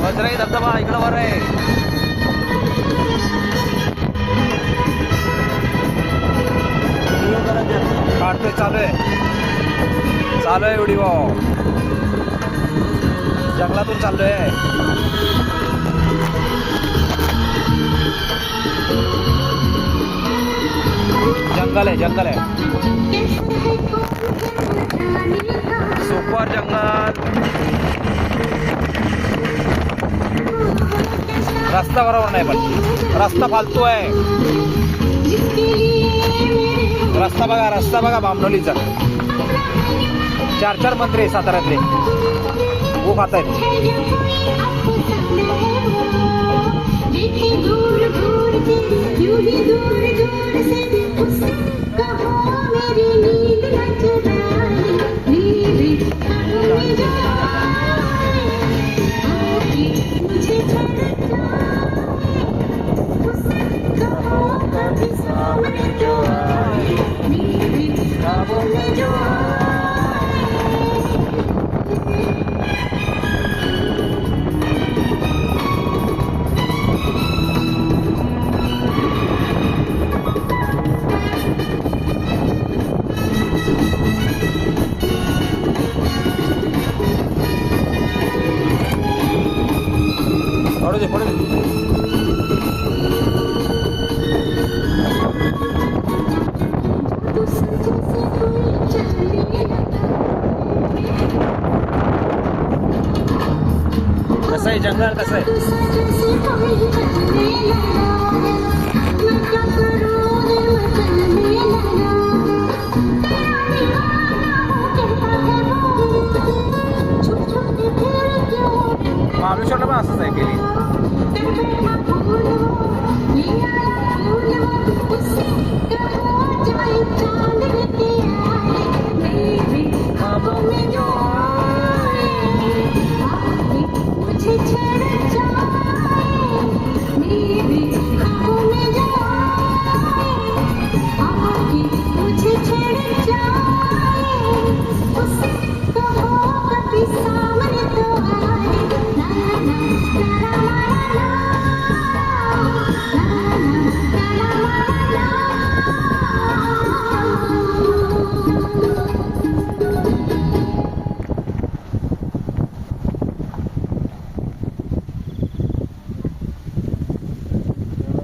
वजराई धबधबा इकडं वर आहे. काढतोय, चालू आहे व्हिडिओ. जंगलातून चाललोय. जंगल आहे सुपर जंगल. रस्ता बरोबर नाही, पण रस्ता फालतू आहे. रस्ता बघा बामनोलीचा. 4 मंत्री साताऱ्यातले वो खात आहेत. पडू दे. कसं आहे जंगल, कसं आहे? महाबळेश्वरला पण असंच आहे केली.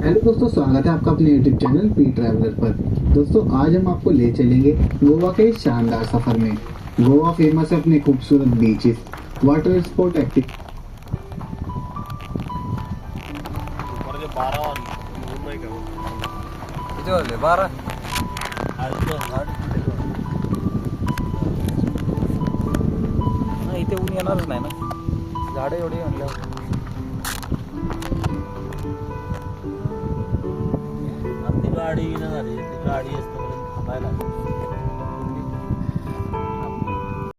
हेलो दोस्तों, स्वागत है आपका अपने यूट्यूब चैनल पी ट्रैवलर पर। दोस्तों आज हम आपको ले चलेंगे गोवा के इस शानदार सफर में। गोवा फेमस है अपने खूबसूरत बीचेस, वाटर स्पोर्ट एक्टिविटी। इथे ऊन येणारच नाही ना, झाडं एवढी म्हणल्यावर. गाडी असते थांबायला.